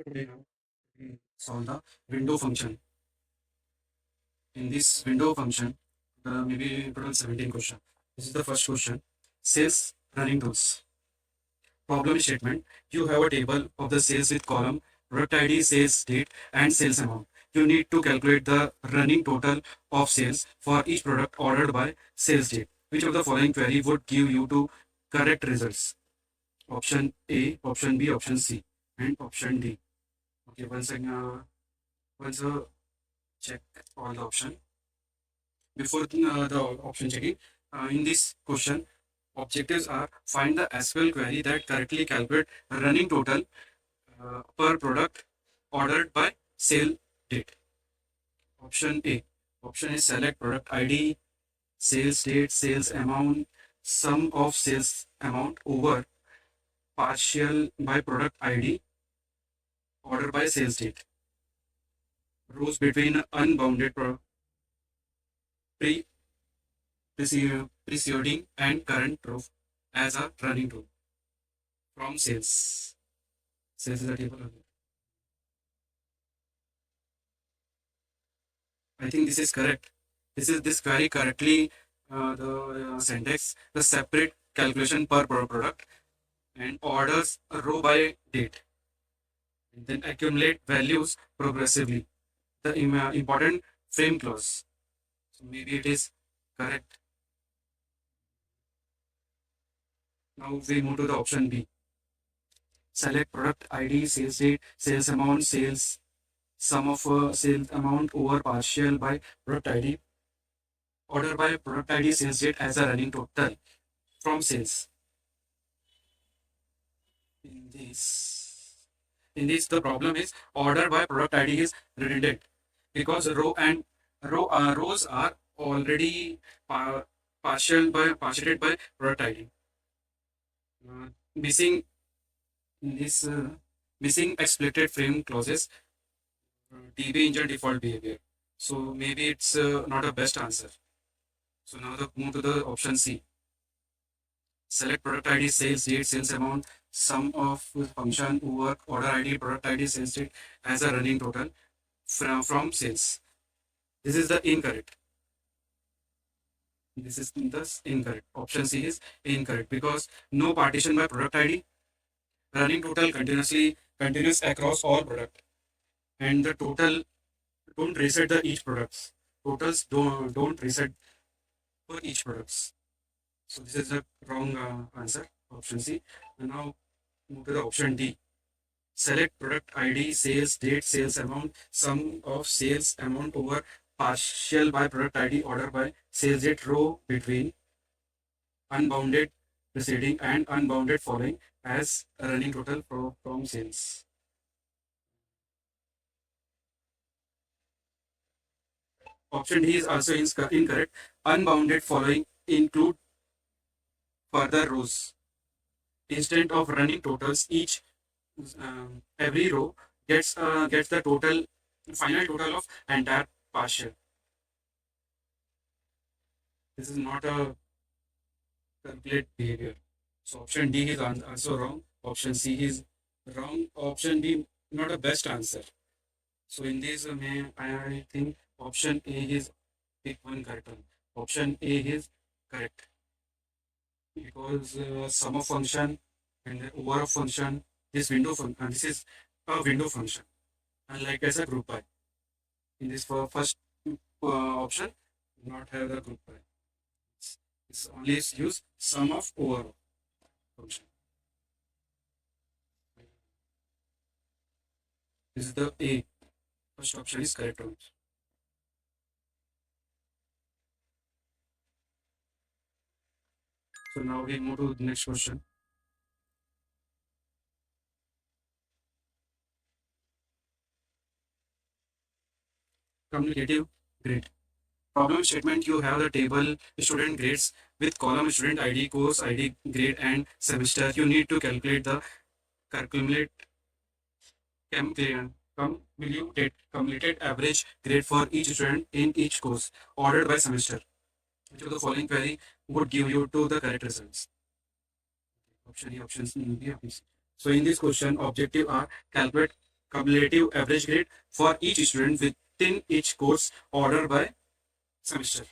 Today now we solve the window function. In this window function, maybe total 17 question. This is the first question. Sales running tools. Problem statement. You have a table of the sales with column, product ID, sales date, and sales amount. You need to calculate the running total of sales for each product ordered by sales date. Which of the following query would give you to correct results? Option A, option B, option C, and option D. Okay, once check all the option. Before the option checking, in this question, objectives are find the SQL query that correctly calculate running total per product ordered by sale date. Option A. Option is select product ID, sales date, sales amount, sum of sales amount over partial by product ID, order by sales date. Rows between unbounded pre preceding and current row as a running tool from sales. Sales is a table. I think this is correct. This query correctly the syntax the separate calculation per product and orders a row by date and then accumulate values progressively. The important frame clause. So maybe it is correct. Now we move to the option B. Select product ID, sales date, sales amount, sales sum of sales amount over partial by product ID, order by product ID, sales date as a running total from sales. In this, the problem is order by product ID is redundant because rows are already partiated by product ID. Missing this missing explicit frame clauses DB engine default behavior. So maybe it's not a best answer. So now move to the option C. Select product ID, sales date, sales amount, sum of function over order ID, product ID, sales date as a running total from sales. This is the incorrect. This is thus incorrect. Option C is incorrect because no partition by product ID. Running total continuous across all product, and the total don't reset the each products. Totals don't reset for each products. So this is the wrong answer. Option C. And now move to the option D. Select product ID, sales date, sales amount, sum of sales amount over partial by product ID, order by sales date row between unbounded preceding and unbounded following as a running total from sales. Option D is also incorrect. Unbounded following include further rows. Instead of running totals, every row gets the total final total of entire partial. This is not a complete behavior. So option D is also wrong. Option C is wrong. Option D not a best answer. So in this, I think option A is pick one correct one. Option A is correct because sum of function and the over of function, this is a window function, unlike as a group by. In this first option, not have the group by. It's only use sum of over function. This is the A. First option is correct one. So now we move to the next question. Cumulative grade. Problem statement, you have the table student grades with column student ID, course ID, grade and semester. You need to calculate the cumulated average grade for each student in each course ordered by semester. Which of the following query would give you to the correct results? Option A, option B, option C. So in this question, objective are calculate cumulative average grade for each student within each course order by semester.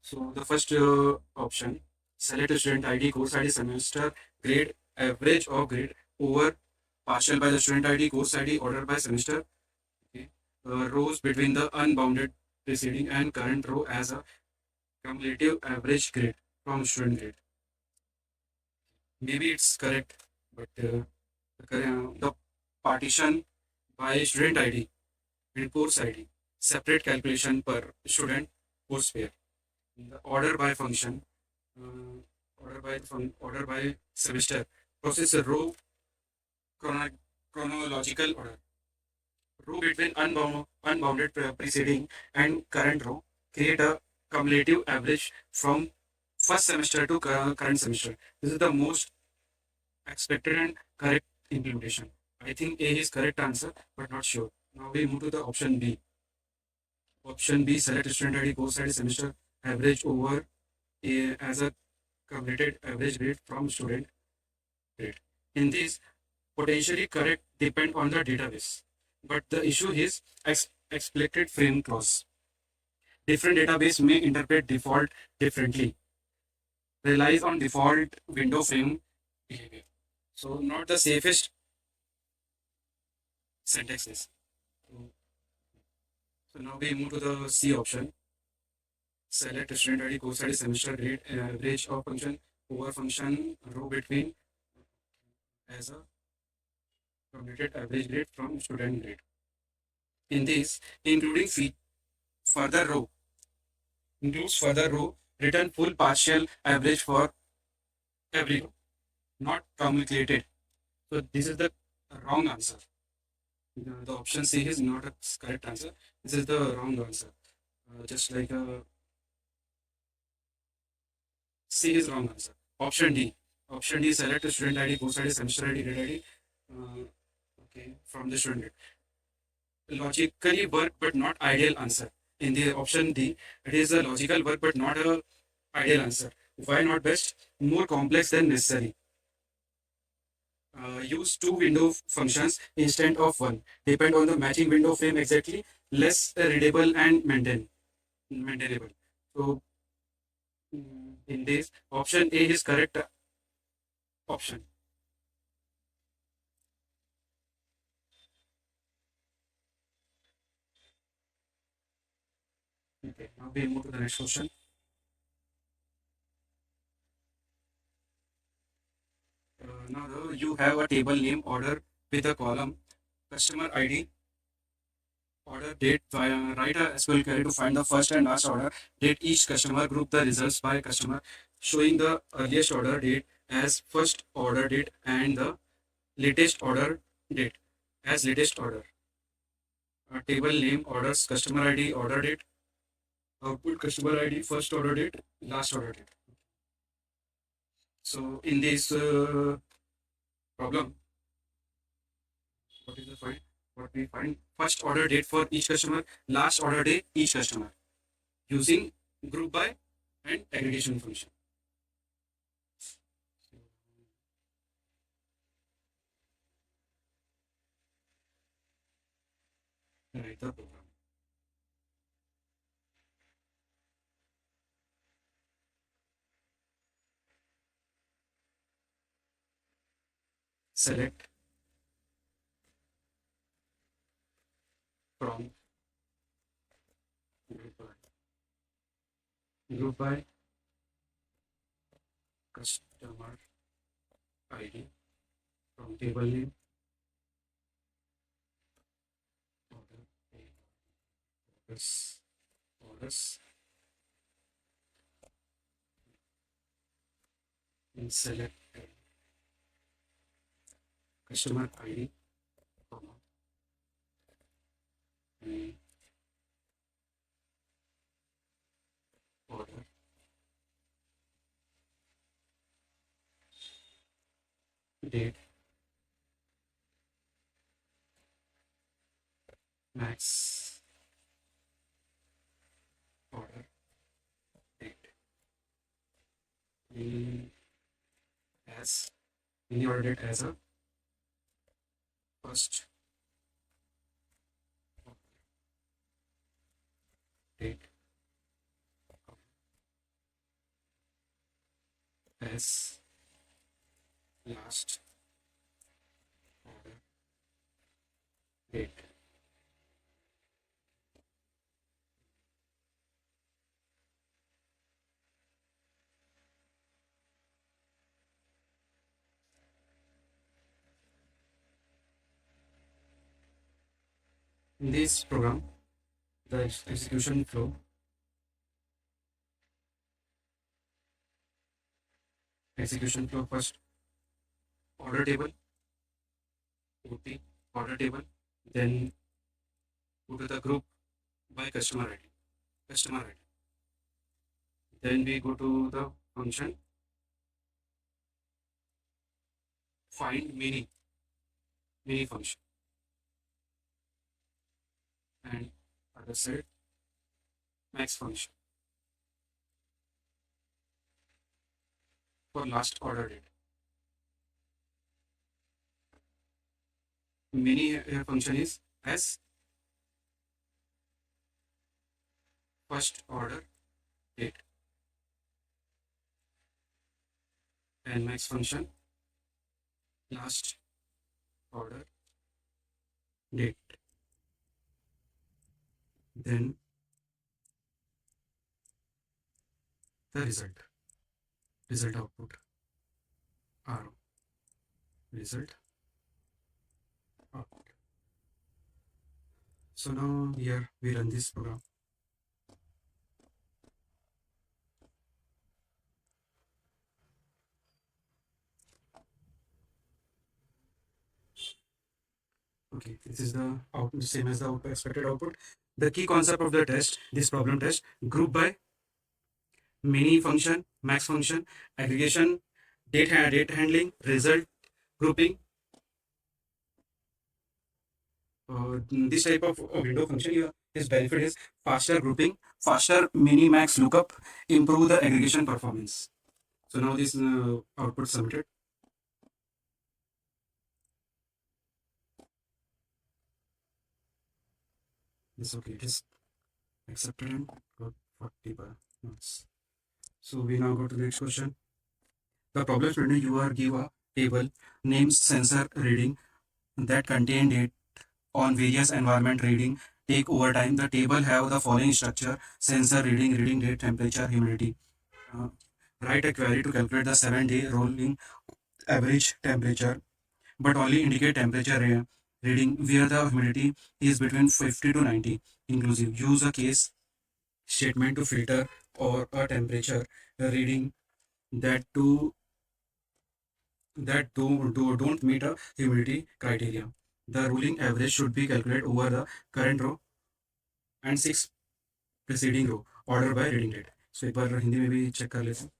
So the first option, select a student ID, course ID, semester, grade, average or grade over partial by the student ID, course ID, order by semester. Okay. Rows between the unbounded preceding and current row as a cumulative average grade from student grade. Maybe it's correct, but the partition by student ID and course ID, separate calculation per student course pair. The order by function, order by semester, process a row chronological order. Row between unbounded preceding and current row. Create a cumulative average from first semester to current semester. This is the most expected and correct implementation. I think A is correct answer, but not sure. Now we move to the option B. Option B, select student ID, course ID, semester average over A as a cumulated average grade from student grade. In this, potentially correct depend on the database. But the issue is explicit frame clause. Different database may interpret default differently. Relies on default window frame behavior. So not the safest syntax is. So now we move to the C option. Select student ID, course ID, semester grade, average of function over function row between as a cumulated average grade from student grade. In this, further row, includes further row, return full partial average for every row, not calculated. So this is the wrong answer. The option C is not a correct answer. This is the wrong answer. Just like C is wrong answer. Option D. Option D, select a student ID, course ID, semester ID, grade ID. Okay, from the student grade. Logically work but not ideal answer. In the option D, it is a logical work but not a ideal answer. Why not best? More complex than necessary. Use two window functions instead of one. Depend on the matching window frame exactly. Less readable and maintainable. So in this, option A is correct option. Okay, now we move to the next question. Now you have a table name order with a column customer ID, order date. Write a SQL query to find the first and last order date each customer. Group the results by customer, showing the earliest order date as first order date and the latest order date as latest order. Table name orders customer ID order date, output customer ID first order date, last order date. So in this problem, what is the find? What we find, first order date for each customer, last order date each customer, using group by and aggregation function. Write the program. Select from group by customer ID from table name order orders orders and select customer ID comma and order date max order date. And as mini order date as a first date as last order date. In this program, the execution flow first order table, OT order table, then go to the group by customer ID. Then we go to the function find mini function, and other side max function for last order date. Mini here function is as first order date, and max function last order date. Then the result output R result output. So now here we run this program. Okay, this is the output, same as the output, expected output. The key concept of the test, this problem test, group by mini function, max function, aggregation, date handling, result grouping. This type of window function, its benefit is faster grouping, faster mini max lookup, improve the aggregation performance. So now this output submitted. This okay, it is accepted and got 40 marks. So we now go to the next question. The problem statement, you are give a table names sensor reading that contain date on various environment reading take over time. The table have the following structure: sensor reading date, temperature, humidity. Uh, Write a query to calculate the 7-day rolling average temperature, but only indicate temperature reading where the humidity is between 50 to 90 inclusive. Use a case statement to filter or a temperature reading that do don't meet a humidity criteria. The ruling average should be calculated over the current row and 6 preceding row order by reading date. So एक बार हिंदी में भी check कर लेते हैं.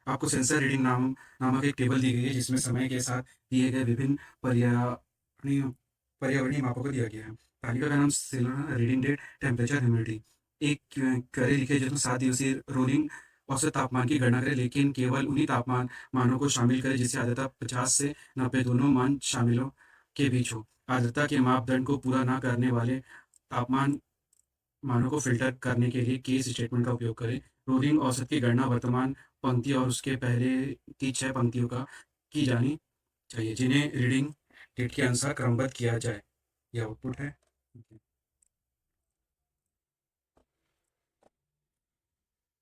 आपको sensor reading नामक एक table दी गई है जिसमें समय के साथ दिए गए विभिन्न पर्यावरणीय पर्यावरणीय मापों को दिया गया है. तालिका का नाम रीडिंग डेट, टेम्परेचर, ह्यूमिडिटी. एक क्वेरी लिखे जिसमें 7 दिवसीय रोलिंग औसत तापमान की गणना करें, लेकिन केवल उन्हीं तापमान मानों को शामिल करें जिससे आर्द्रता 50 से 90 दोनों मान शामिलों के बीच हो. आर्द्रता के मापदंड को पूरा न करने वाले तापमान मानों को फिल्टर करने के लिए केस स्टेटमेंट का उपयोग करें. रोलिंग औसत की गणना वर्तमान पंक्ति और उसके पहले की 6 पंक्तियों का की जानी चाहिए, जिन्हें रीडिंग डेट के अनुसार क्रमबद्ध किया जाए. यह आउटपुट है.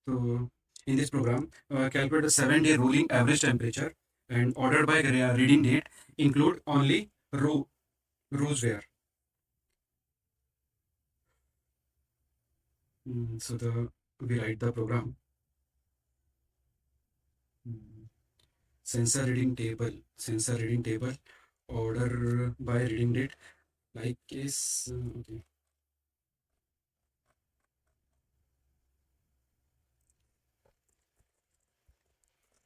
तो in this program, calculate the 7-day rolling average temperature and ordered by reading date include only rows where. So we write the program. Sensor reading table, order by reading date, like is okay.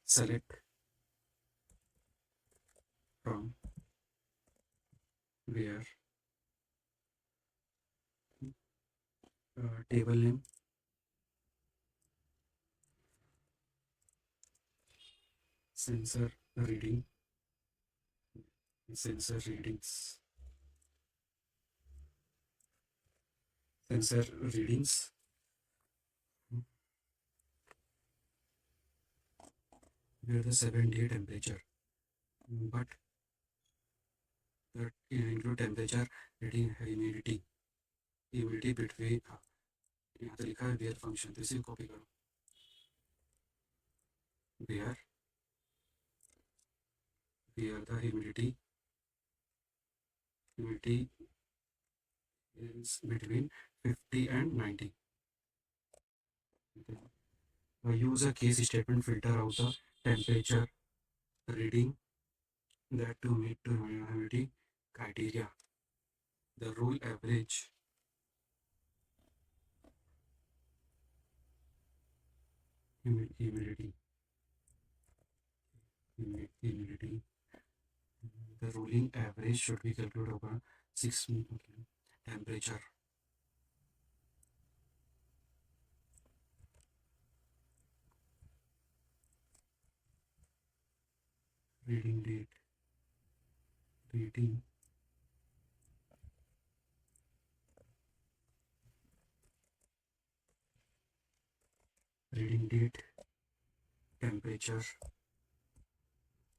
Select from where, table name, sensor reading, sensor readings, sensor readings, where the 7-day temperature, but that include temperature, reading, humidity between, यहाँ तो लिखा है where function, तो इसे copy करो, where the humidity is between 50 and 90. Use a case statement filter out the temperature reading that to meet humidity criteria. The rule average humidity, humidity. The ruling average should be calculated over 6 temperature. Reading date, reading reading date, temperature,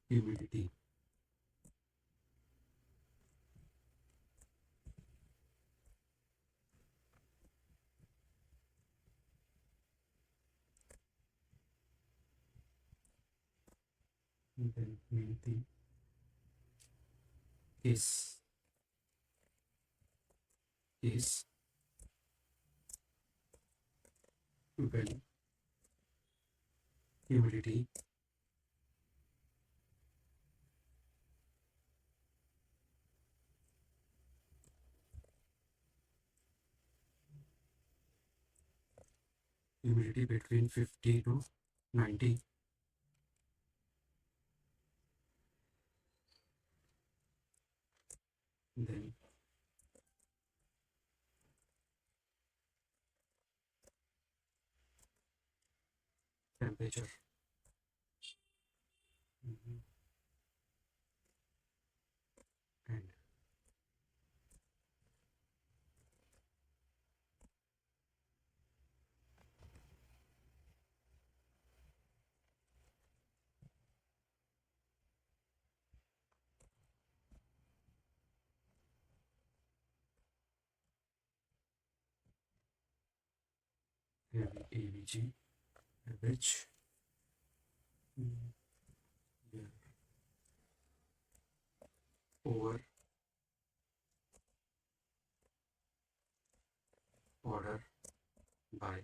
humidity. And then humidity is when humidity between 50 to 90, then temperature. And AVG, average, yeah, over order by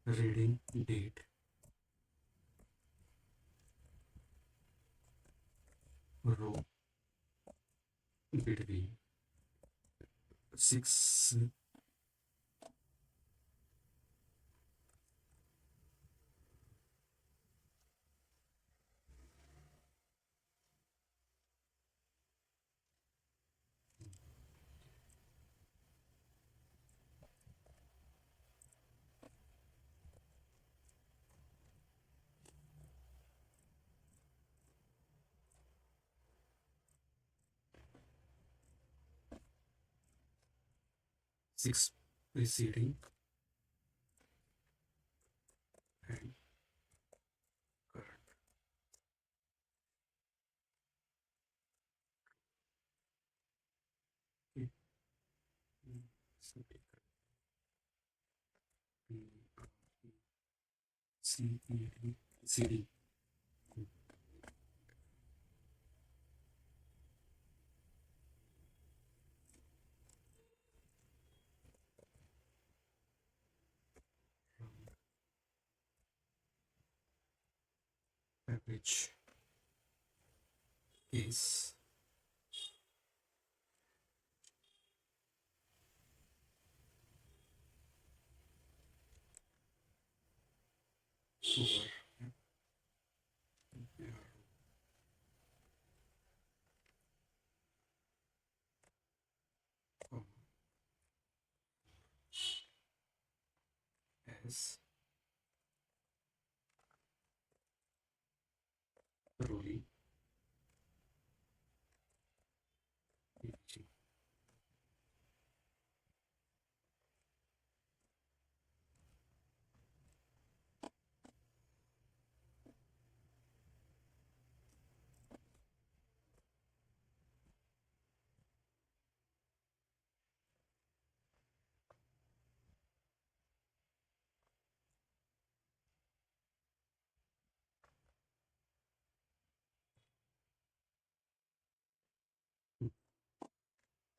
reading date row between 6 preceding and current. Okay. So CD, average is over, yeah, comma, as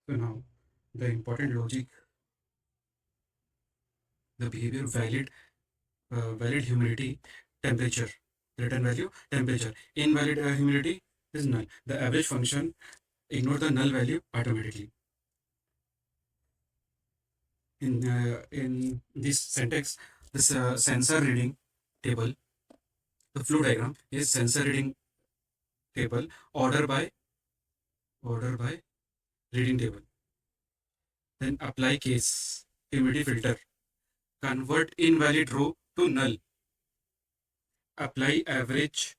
So now the important logic, the behavior valid humidity, temperature, return value, temperature. Invalid humidity is null. The average function ignore the null value automatically. In this syntax, this sensor reading table, the flow diagram is sensor reading table, order by reading table. Then apply case, humidity filter, convert invalid row to null, apply average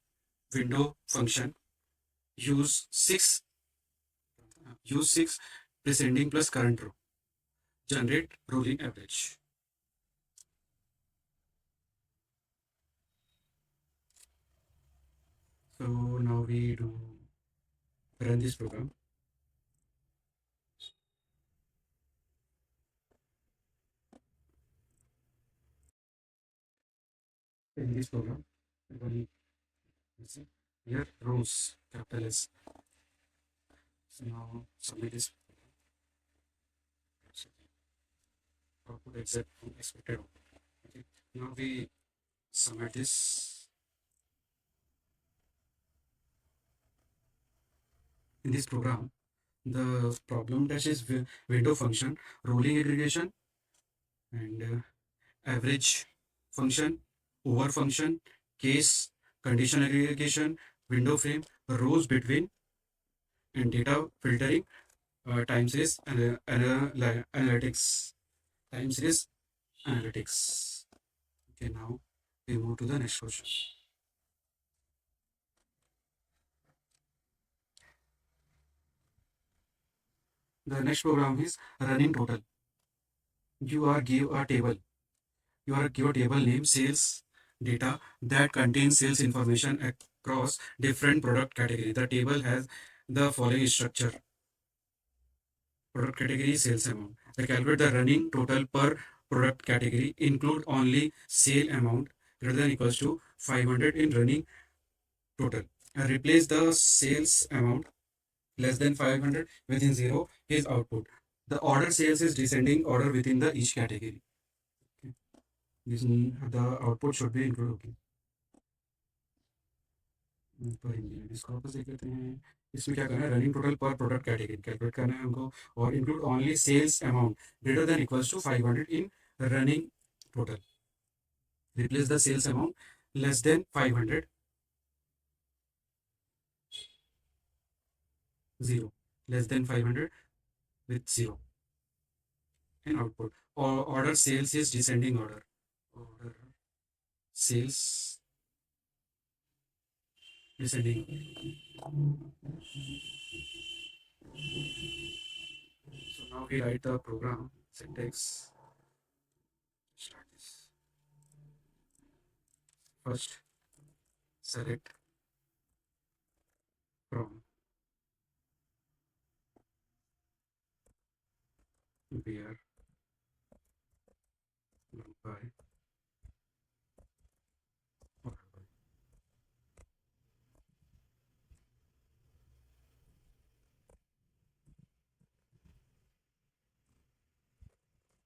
window function, use 6 descending plus current row, generate rolling average. So now we do run this program. In this program, let's see, here rows capital S. So now submit this output except expected output. Okay. Now we submit this. In this program, the problem dash is window function, rolling aggregation, and average function, over function, case, condition aggregation, window frame, rows between, and data filtering, time series, and analytics, time series, analytics. Okay, now we move to the next question. The next program is running total. You are give a table. You are give a table name sales data that contains sales information across different product category. The table has the following structure: product category, sales amount. They calculate the running total per product category, include only sale amount greater than equals to 500 in running total. And replace the sales amount less than 500 within zero is output. The order sales is descending order within the each category. Okay. The output should be included. Okay. पर इसको वापस देख लेते हैं. इसमें क्या करना है, रनिंग टोटल पर प्रोडक्ट कैटेगरी कैलकुलेट करना है हमको, और include only sales amount greater than equals to 500 in running total. Replace the sales amount less than 500, zero, less than 500 with zero in output. Or order sales is descending order. Order sales descending. So now we write the program syntax. Start this. First, select from where group by order by.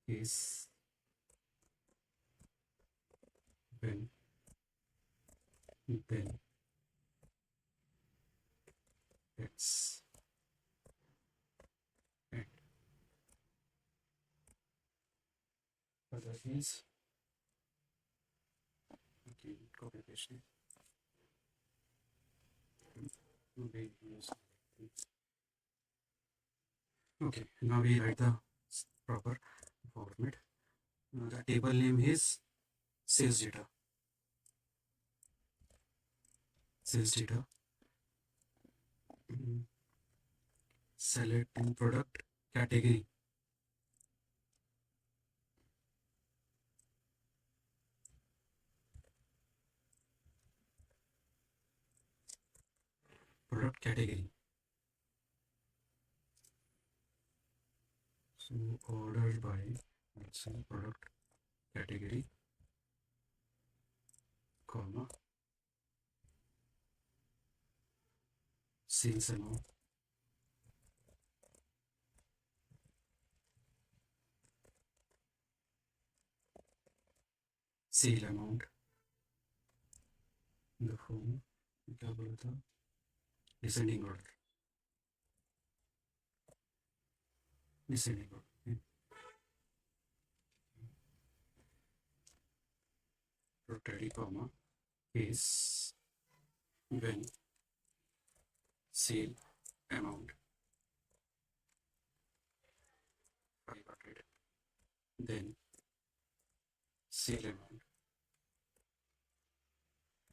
Is when then it's and other means. Okay, copy paste it. We use. Okay, now we write the proper format. The table name is sales data. Sales data. Select in product category. Product category. So order by, let's say, product category, comma, sales amount sale amount in the form, क्या बोला था, descending order, descending order, rotating comma is when sale amount 500, then sale amount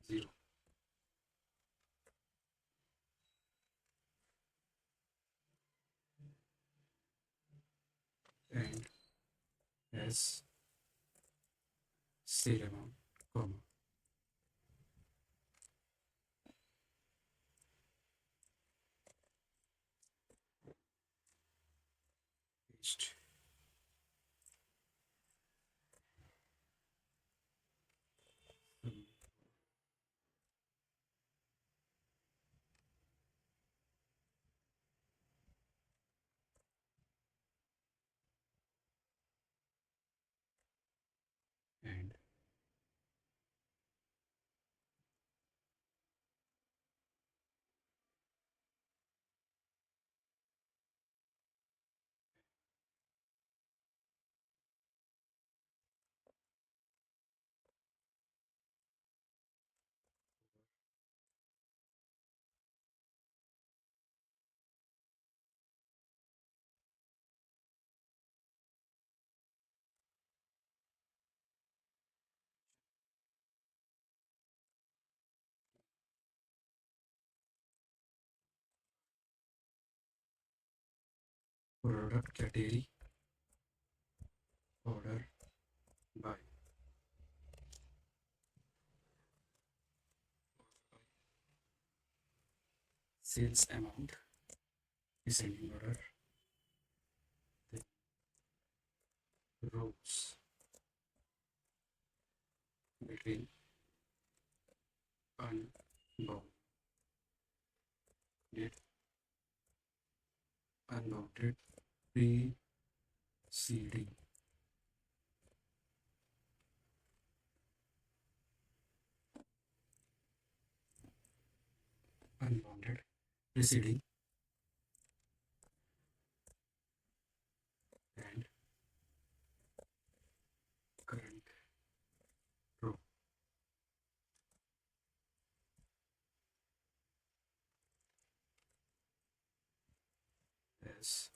0, and as sale amount comma paste. And product category order by sales amount descending order, then rows between unbounded, unbounded preceding, unbounded preceding, and current row as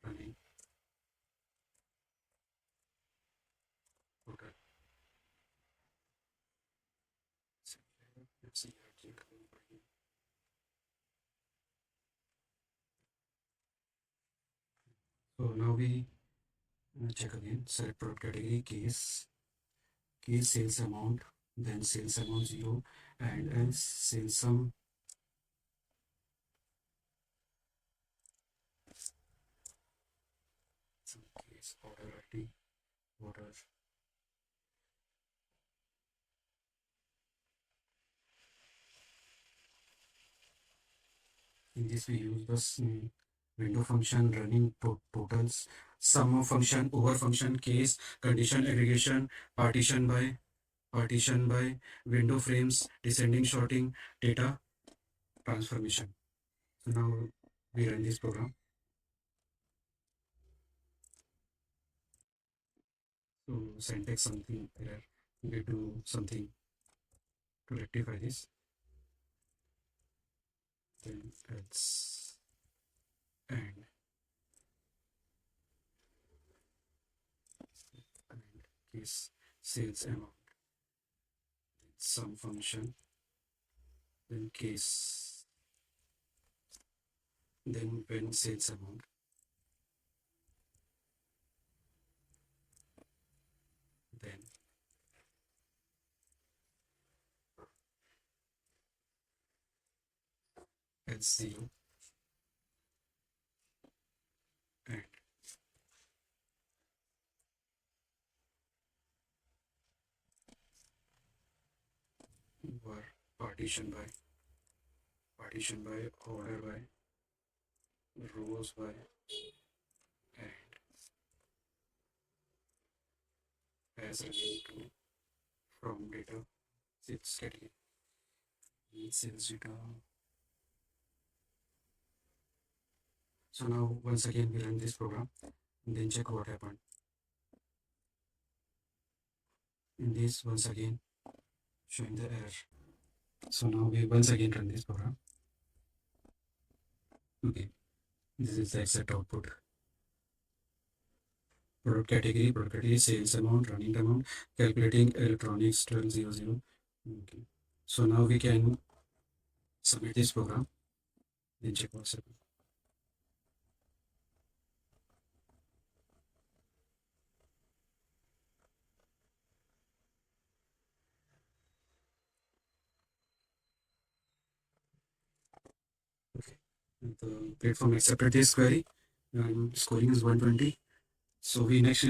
running total. So now we check again. Select product category, case sales amount, then sales amount 0, and else sales sum some case order ID, order. In this we use the window function, running totals, sum of function, over function, case, condition aggregation, partition by, window frames, descending sorting, data transformation. So now we run this program. So syntax something error. We do something to rectify this. Then else and case sales amount. Some function. Then case. Then when sales amount. Then else 0 and were partition by, order by, rows by, and as running to from data sales category sales data. So now once again we run this program and then check what happened. In this once again showing the error. So now we once again run this program. Okay, this is the exact output. Product category, sales amount, running amount, calculating electronics 1200. Okay. So now we can submit this program, then check what's happening. Okay. And the platform accepted this query and scoring is 120. So we next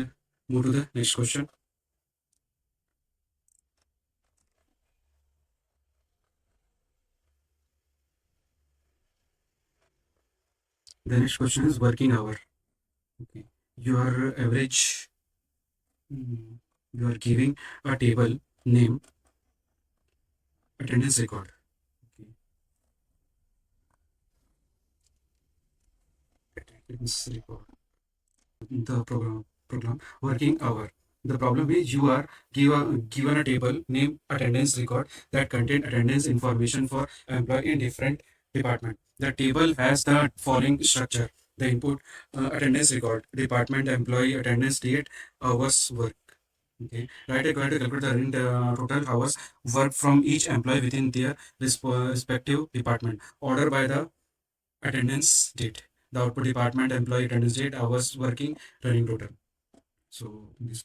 move to the next question. The next question is working hour. Okay. Your average, you are giving a table name attendance record. Okay. Attendance record. The program working hour. The problem is you are given a table name attendance record that contain attendance information for employee in different department. The table has the following structure: the input attendance record, department employee attendance date, hours work. Okay, right. Going to calculate the total hours worked from each employee within their respective department. Order by the attendance date. The output department employee attendance date, hours working, running total. So this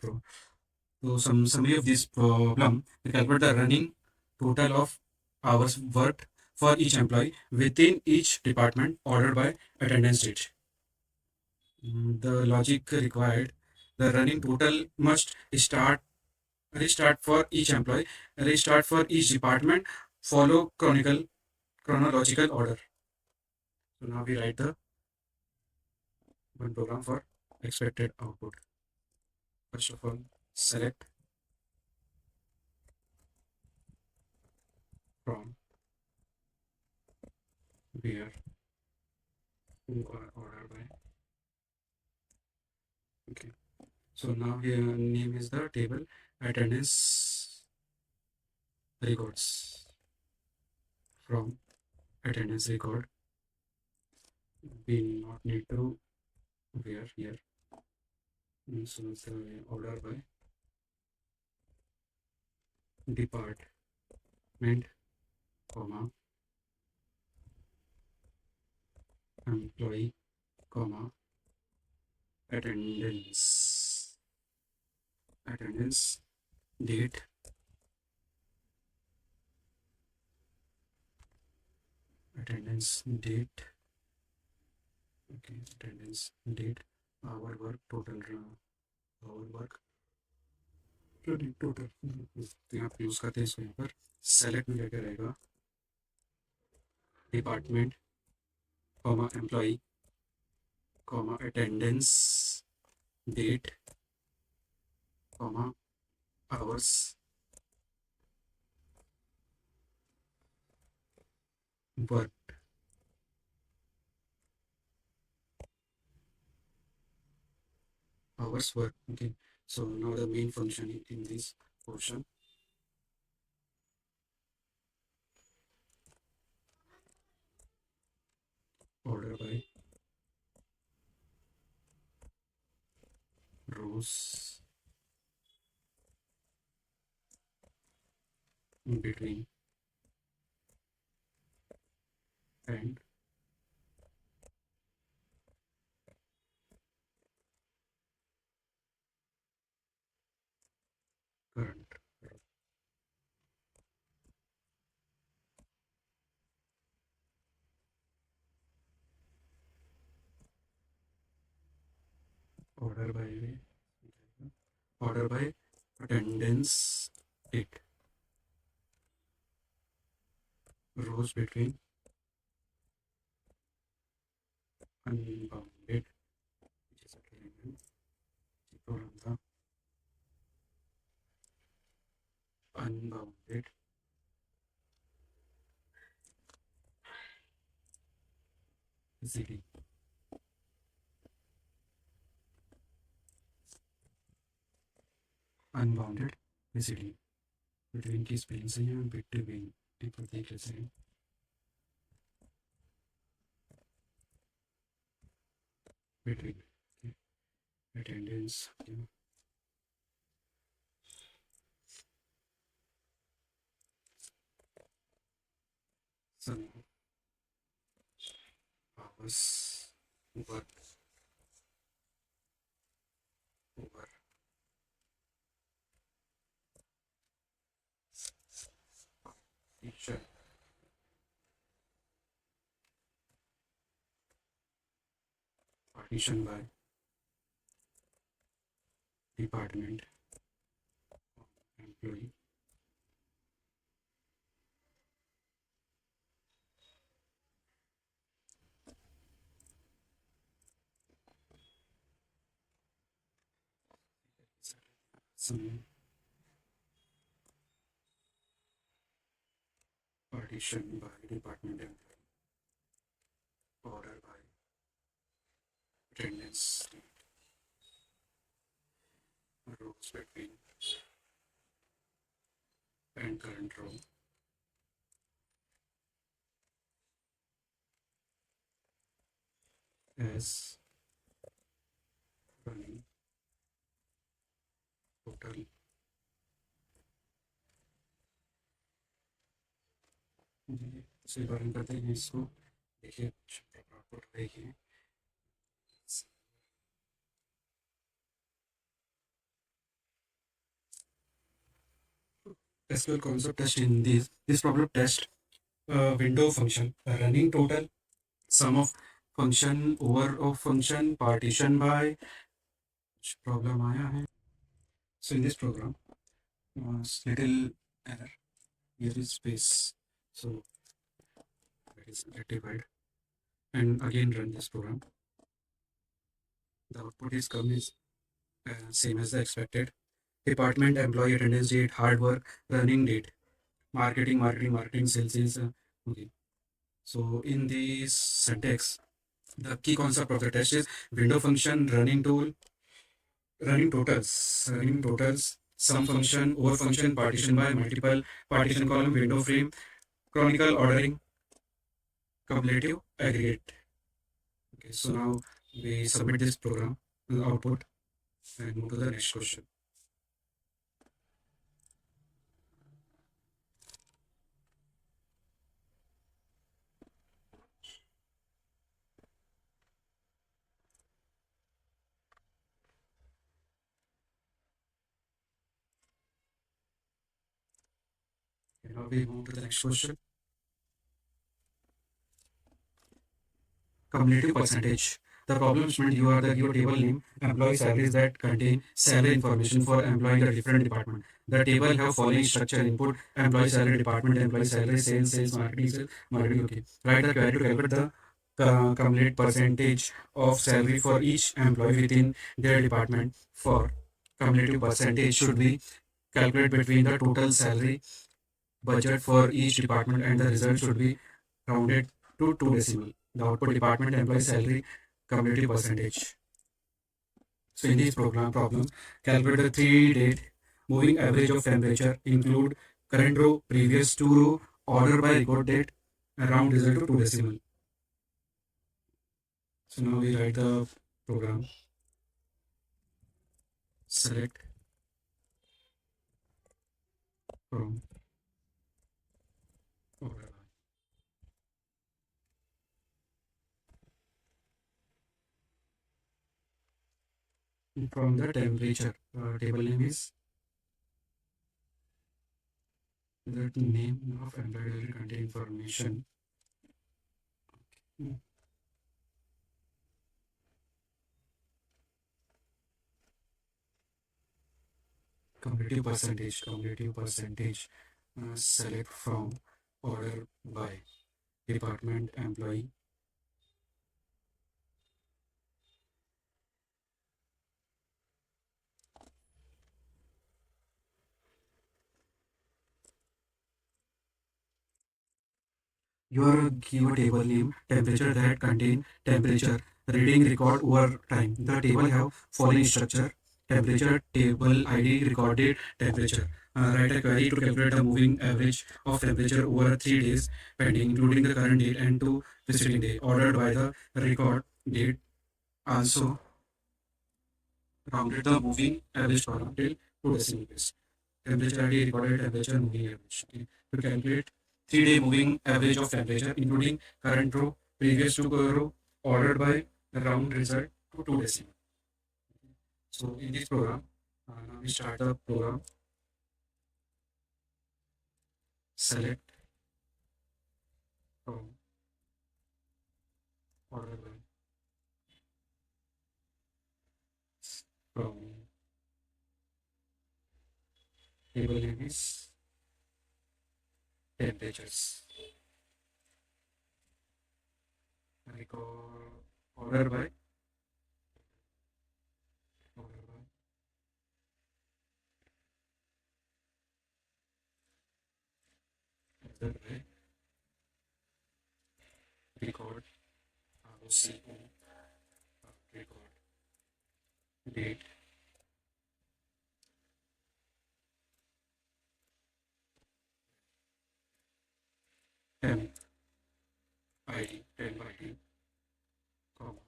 some summary of this problem, we calculate the running total of hours worked for each employee within each department ordered by attendance date. The logic required, the running total must restart for each employee, restart for each department, follow chronological order. So now we write the one program for expected output. First of all, select from where who are ordered by. Okay. So now here name is the table attendance records. From attendance record, we not need to where here. So it's order by department, comma employee, comma attendance date, attendance date. Okay, attendance date, hour work total, hour work running total. तो यहाँ पे use करते हैं इसको, यहाँ पर select में क्या क्या रहेगा, department, comma employee, comma attendance date, comma hours work. Hours work. Okay, so now the main function in this portion, order by rows in between and current. Order by attendance date, rows between unbounded, which is a program था. unbounded city. Unbounded city. Between की spelling सही है, between एक बार देख लेते हैं. Between okay. Attendance okay. Some hours work over teacher partition by department employee some partition by department employee order by attendance rows between and current row as running total इसे run करते हैं इसको देखिए output देखिए SQL concept test in this problem test window function running total sum of function over of function partition by problem आया है. So in this program little error here is space so that is rectified and again run this program. The output is come is same as the expected. Department employee attendance date, hard work, running date, marketing, sales. Okay. So in this syntax, the key concept of the test is window function, running totals, sum function, over function, partition by, multiple, partition column, window frame, chronicle ordering, cumulative, aggregate. Okay, so now we submit this program output and move to the next question. Okay, now we move to the next question. Cumulative percentage. The problem statement you are the give table name employee salaries that contain salary information for employee in the different department. The table have following structure input employee salary department employee salary sales marketing okay. Write the query to calculate the cumulative percentage of salary for each employee within their department. For cumulative percentage should be calculated between the total salary budget for each department and the result should be rounded to 2 decimal. The output department employee salary cumulative percentage. So in this problem, calculate the 3 date moving average of temperature, include current row, previous 2 row, order by record date, and round result to 2 decimal. So now we write the program. Select from order. From the temperature table name is the name of employee will contain information. Cumulative percentage select from order by department employee Your give a table name temperature that contain temperature reading record over time. The table have following structure: temperature table ID recorded temperature. Write a query to calculate the moving average of temperature over 3 days pending, including the current date and two preceding day, ordered by the record date. Also, rounded the moving average column till two decimal place. Temperature ID recorded temperature moving average. Okay. To calculate 3 day moving average of temperature, including current row, previous to row, ordered by the round result to two decimal. So in this program, now we start the program. Select from order by from table name is temperatures. Record order by order by order by record ROCO record date temp ID temp ID comma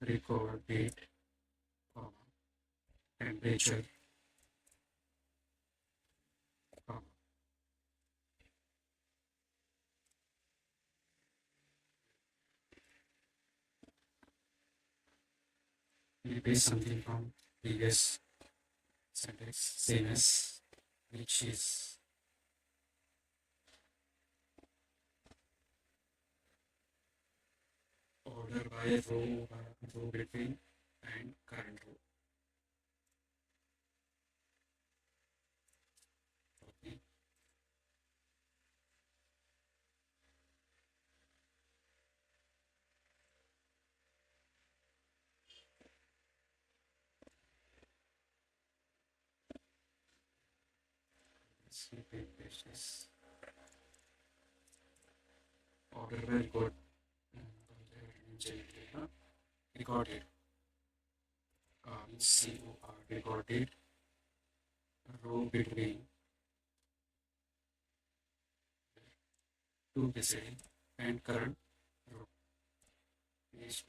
record date comma temperature comma we paste something from previous syntax same as which is order by row between and current row. Okay. Let's paste this order by record recorded COR recorded row between two preceding and current row. Is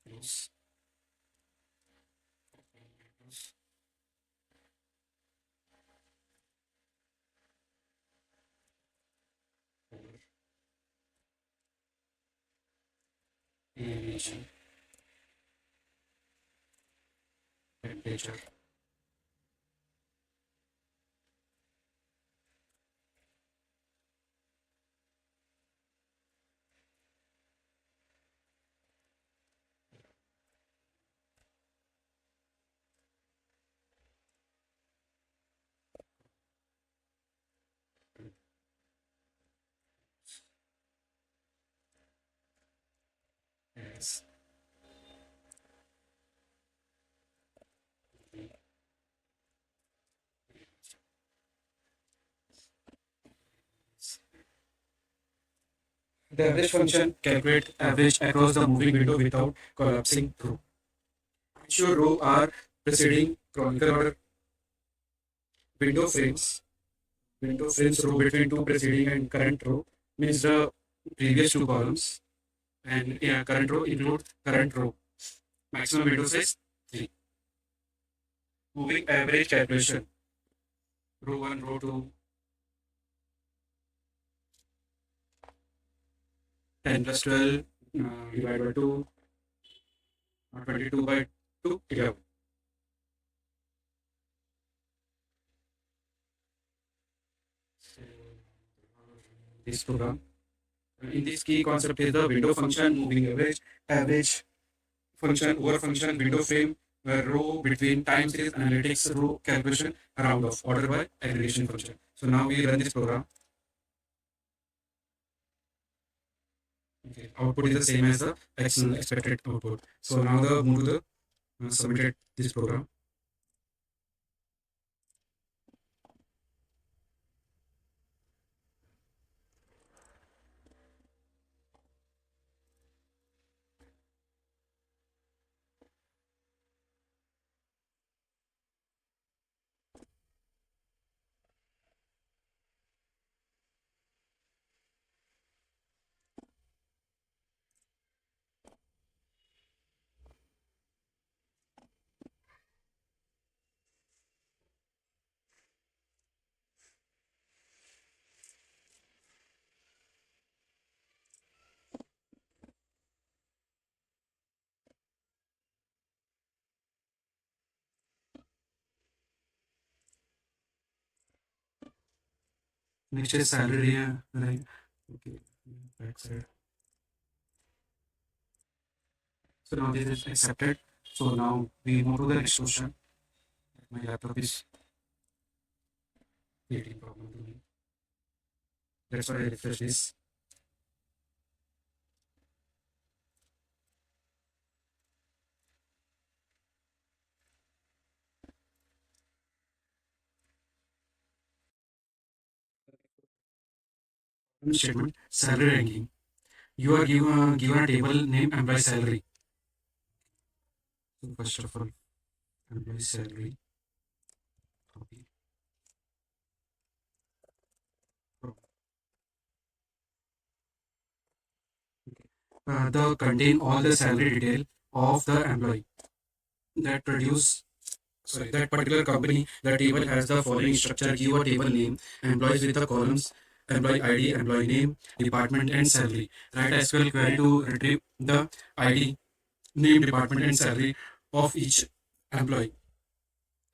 close over region temperature as the average function calculate average across the moving window without collapsing through. Ensure row are preceding chronicle order. Window frames. Window frames row between two preceding and current row means the previous two columns, and yeah, current row include current row. Maximum window size 3. Moving average calculation. Row 1, row 2, 10 plus 12 divided by 2, 22 by 2, 11. So, this program. In this key concept is the window function, moving average, average function, over function, window frame, row between time series, analytics, row calculation, round off, order by aggregation function. So now we run this program. Okay. Output is the same as the expected output. So now the move to the submitted this program. Next is salary rank. Okay, back side. So now this is accepted. So now we move to the next question. My laptop is creating problem to me. That's why I refresh this. Statement salary ranking. You are given a table name employee salary. So first of all, employee salary. Copy. The contain all the salary detail of the employee that produce that particular company. The table has the following structure: give a table name, employees with the columns, employee ID, employee name, department and salary. Write a SQL query to retrieve the ID, name, department and salary of each employee.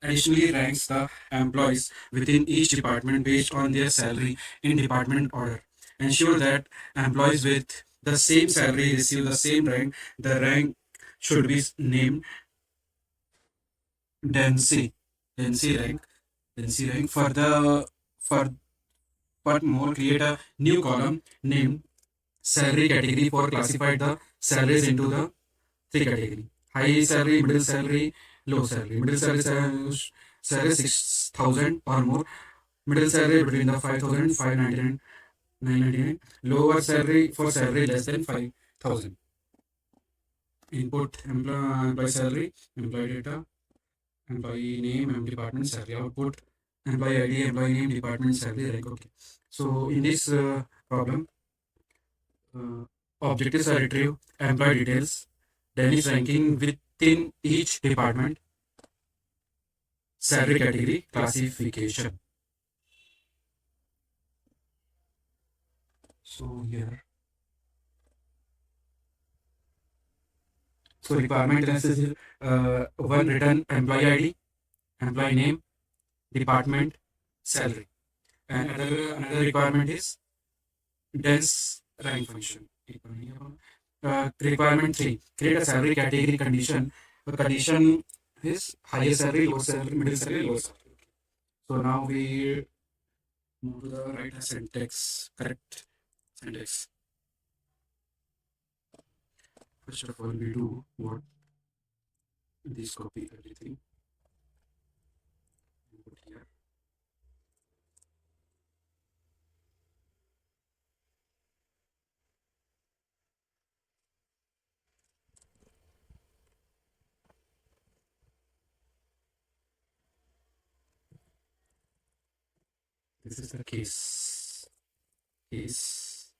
Additionally, ranks the employees within each department based on their salary in department order. Ensure that employees with the same salary receive the same rank. The rank should be named density. Density rank. Density rank. For but more, create a new column named salary category for classified the salaries into the three category: high salary, middle salary, low salary. Middle salary 6,000 or more. Middle salary between the 5,000 599 999. Lower salary for salary less than 5,000. Input employee salary, employee data, employee name, and department salary. Output employee ID, employee name, department salary rank. Okay. So in this problem, uh, objectives are retrieve employee details, Danish ranking within each department, salary category, classification. So here, so requirement analysis is one written employee ID, employee name, department, salary, and another requirement is dense rank function. Requirement three: create a salary category condition. The condition is higher salary, lower salary, middle salary, lower salary. So now we move to the right syntax, correct syntax. First of all, we do what this copy everything and put here. This is the case. Case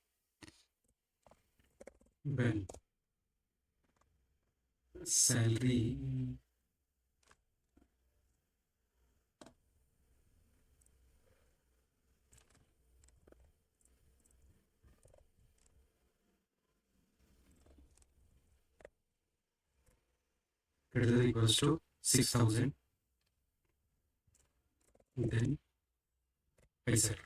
when salary greater than equals to 6,000, then I said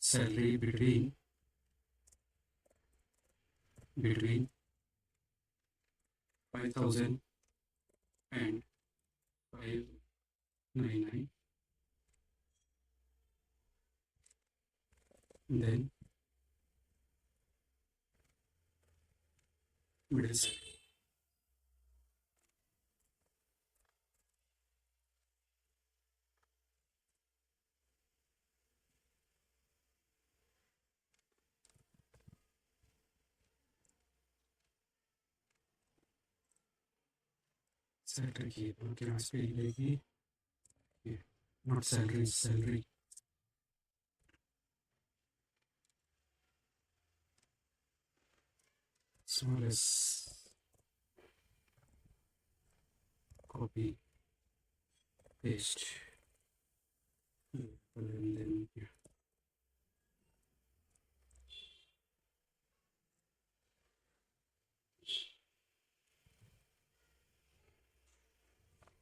salary between 5,000 and 599, then middle salary. Salary की उनके पास पे लेगी ये not salary salary small s copy paste and then yeah.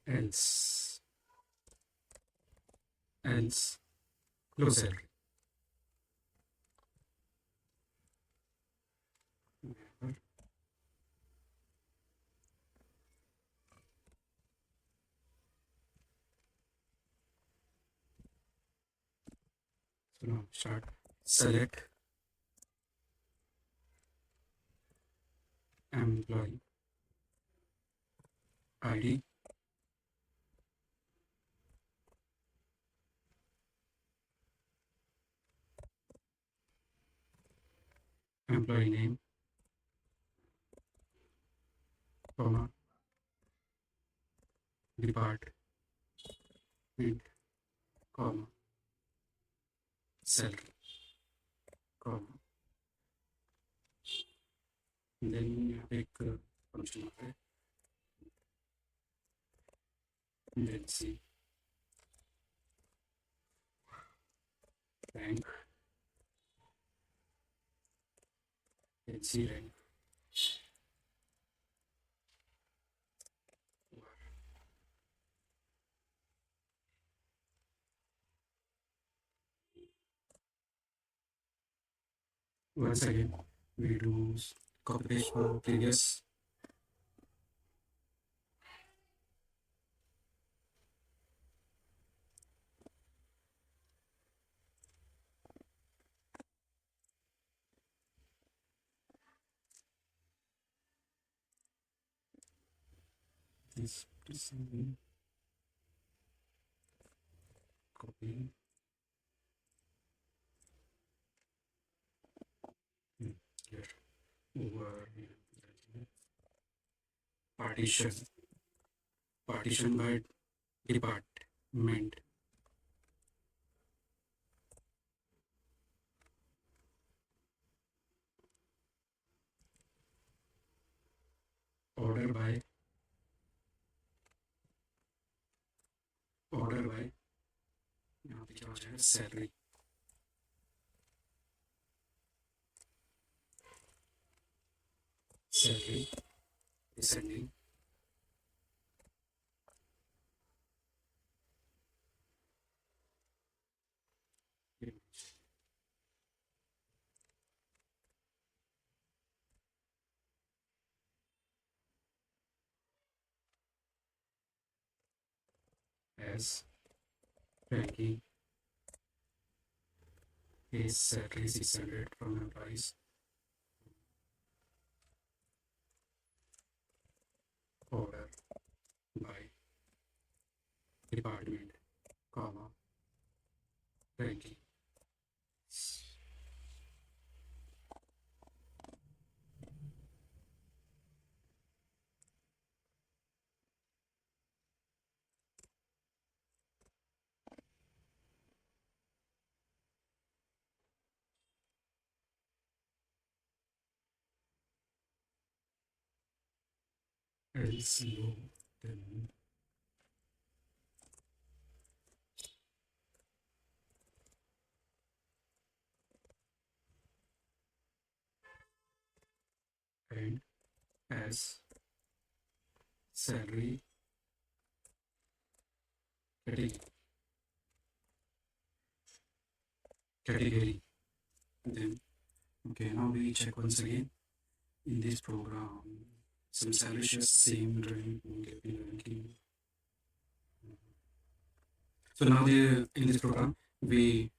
else, else, close salary. So now start. Select employee ID, employee name, comma, department, comma, salary, comma. Then pick function array. Then see rank. Then see rank. Once again, we do copy paste for previous. This copy. Here over partition, partition by department, order by यहाँ पे क्या हो जाएगा salary, salary descending, as ranking is salary 600 from employees, order by department, comma, ranking. LCO, then and as salary category. Then okay, now we check once again in this program. Some salary just same ranking. So now in this program we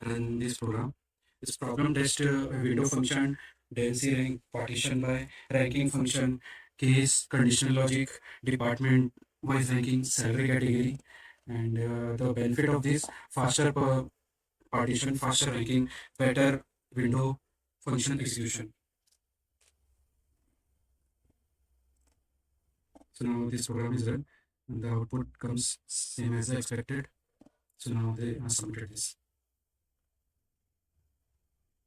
run this program. This problem test window function, density rank, partition by ranking function, case, conditional logic, department wise ranking, salary category, and the benefit of this faster partition, faster ranking, better window function execution. So now this program is run and the output comes same as expected. So now they submitted this.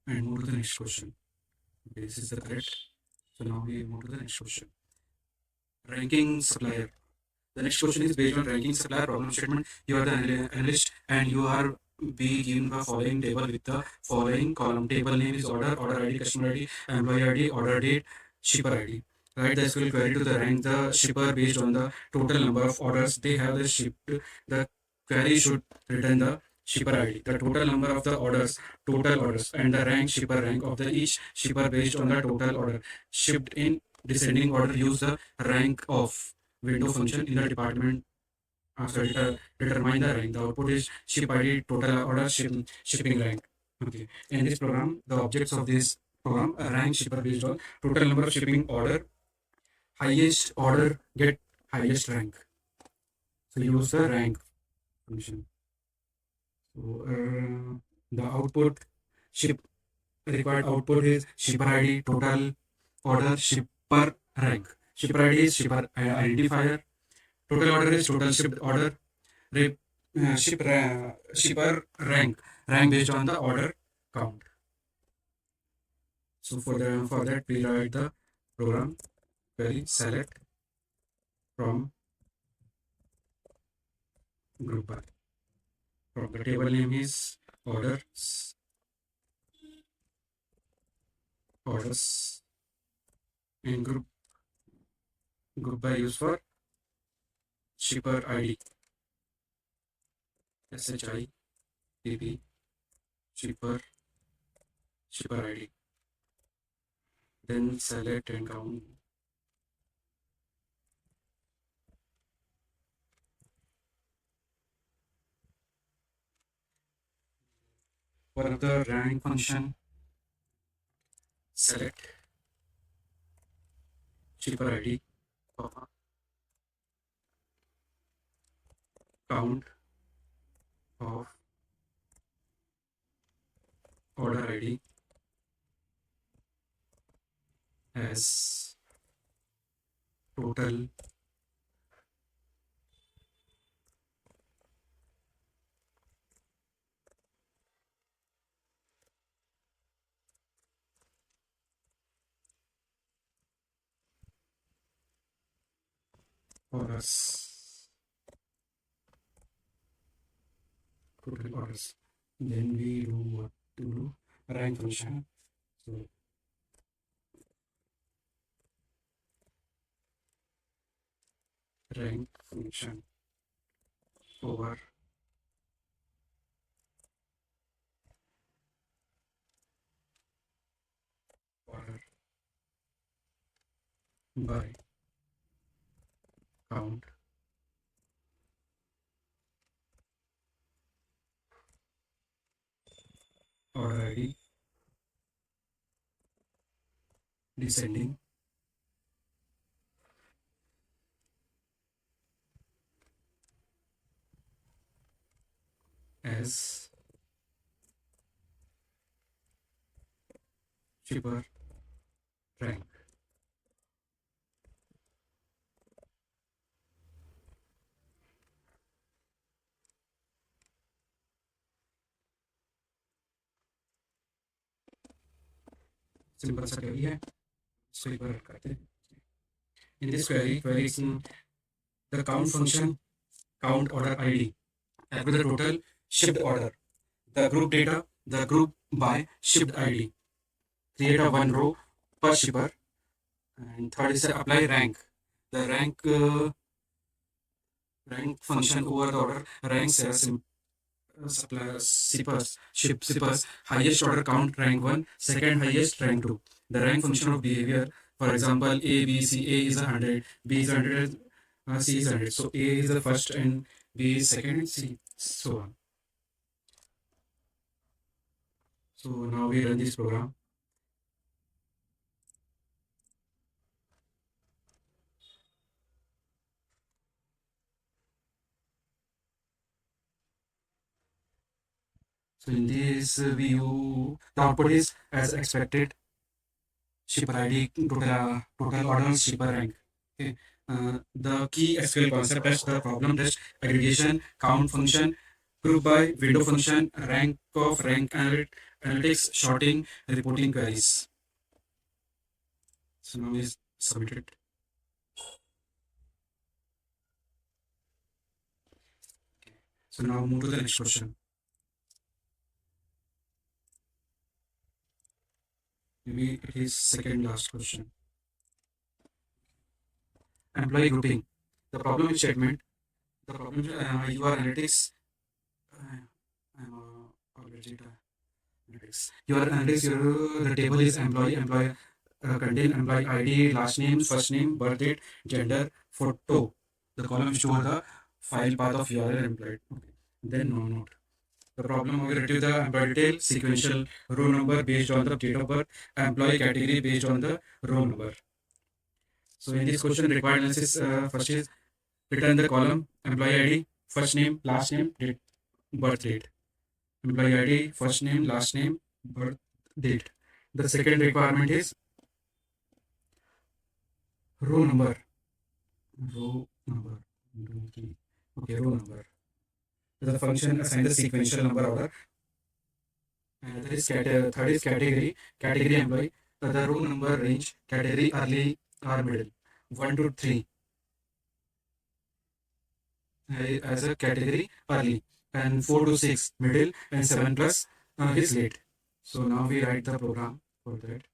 And move to the next question. This is the correct. So now we move to the next question. Ranking supplier. The next question is based on ranking supplier problem statement. You are the analyst and you are be given the following table with the following column. Table name is order, order ID, customer ID, employee ID, order date, shipper ID. Write the SQL query to the rank the shipper based on the total number of orders they have the shipped. The query should return the shipper ID, the total number of the total orders, and the shipper rank of the each shipper based on the total order shipped in descending order. Use the rank of window function in the department. Determine the rank. The output is ship ID, total order, shipping rank. Okay. In this program, the objects of this program rank shipper based on total number of shipping order. Highest order get highest rank. So use the rank function. So the output ship required output is shipper ID, total order, shipper rank. Shipper ID is shipper identifier. Total order is total shipped order. Shipper rank based on the order count. So for that we write the program query select from group by. From the table name is orders and group by use for shipper ID SHIPP shipper ID. Then select and count. One of the rank function select shipper ID count of order ID as total orders. Total orders. Then we do what to do? Rank function. So rank function over order by count order ID descending as shipper rank. Simple सा query है, इसको एक बार run करते हैं. In this query is the count function count order ID with the total shipped order, the group data, the group by shipped ID. Create a one row per shipper. And third is apply rank. The rank function over the order ranks shippers highest order count rank 1, second highest rank 2. The rank function of behavior, for example, A, B, C, A is 100, B is 100, C is 100. So A is the first and B is second and C so on. So now we run this program. So in this view, the output is as expected. Shipper ID, total order, shipper rank. Okay. The key SQL concept test, the problem test, aggregation, count function, group by, window function, rank of, analytics, sorting, reporting queries. So now we submit it. So now move to the next question. Maybe it is second last question. employee grouping. The problem statement. The problem your analytics. I'm already analytics. Your analytics. The table is employee contain employee ID, last name, first name, birth date, gender, photo. The column store the file path of your employee. Okay. Then no node. The problem will retrieve the employee detail, sequential row number based on the date of birth, employee category based on the row number. So in this question, required analysis first is return the column employee ID, first name, last name, date, birth date. Employee ID, first name, last name, birth date. The second requirement is row number. Row number. Okay, row number. The function assign the sequential number order. Third is category. Category employee. The row number range. Category early or middle. 1 to 3 as a category early. And 4 to 6 middle. And 7 plus is late. So now we write the program for that.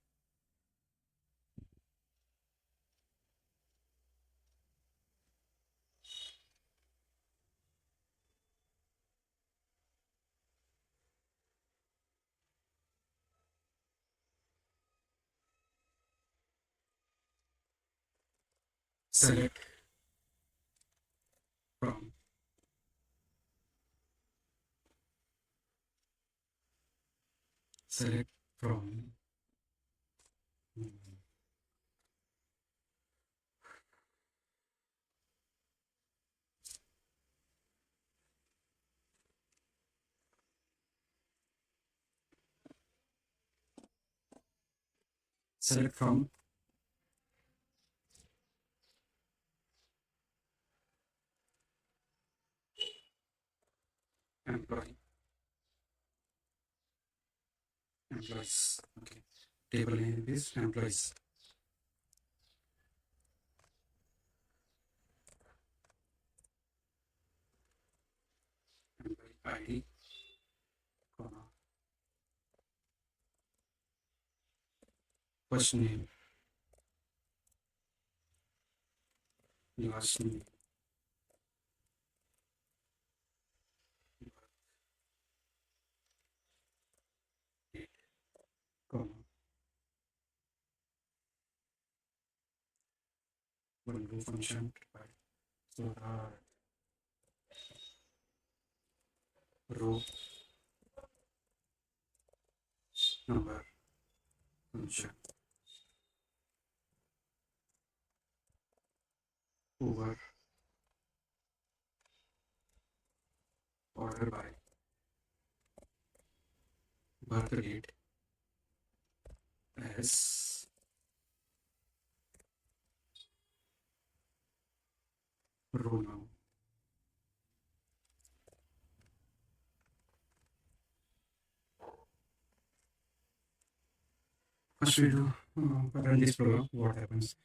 Select from. Select from. Select from employee. Employees. Okay. Table name is employees. Employee ID, comma, first name, last name, comma, window function. So row number function over order by birth date as row now. First we do run this program. What happens?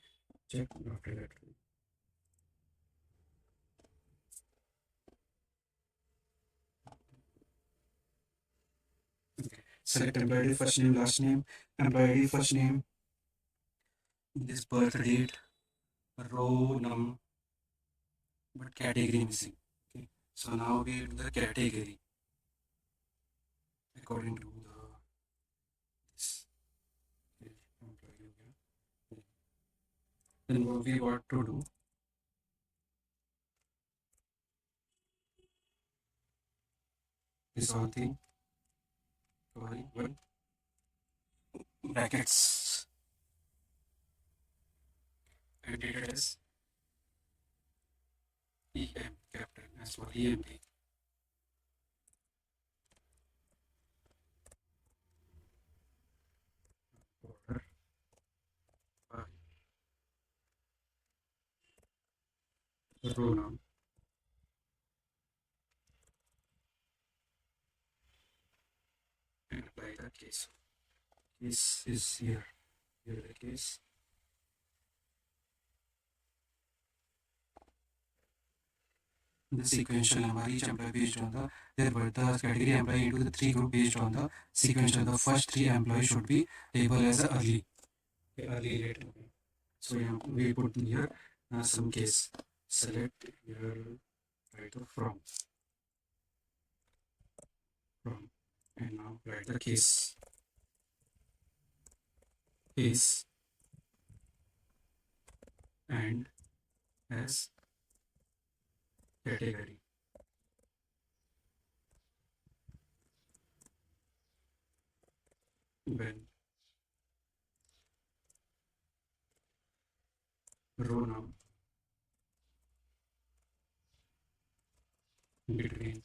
Check after that. Okay. Select employee first name, last name, employee first name, this birth date, row num, but category missing. Okay. So now we do the category according to the this employee. Then what we got to do is all thing covering one brackets and data as EM capital as for EMD. Order by row num and apply the case. Case is here. Here the case. The sequential number each employee based on their birth. The category employee into the three group based on the sequential. The first three employees should be labeled as early. Okay, early late. Okay. So yeah, we put here some case. Select here, write the from, and now write the case and as category. When row num between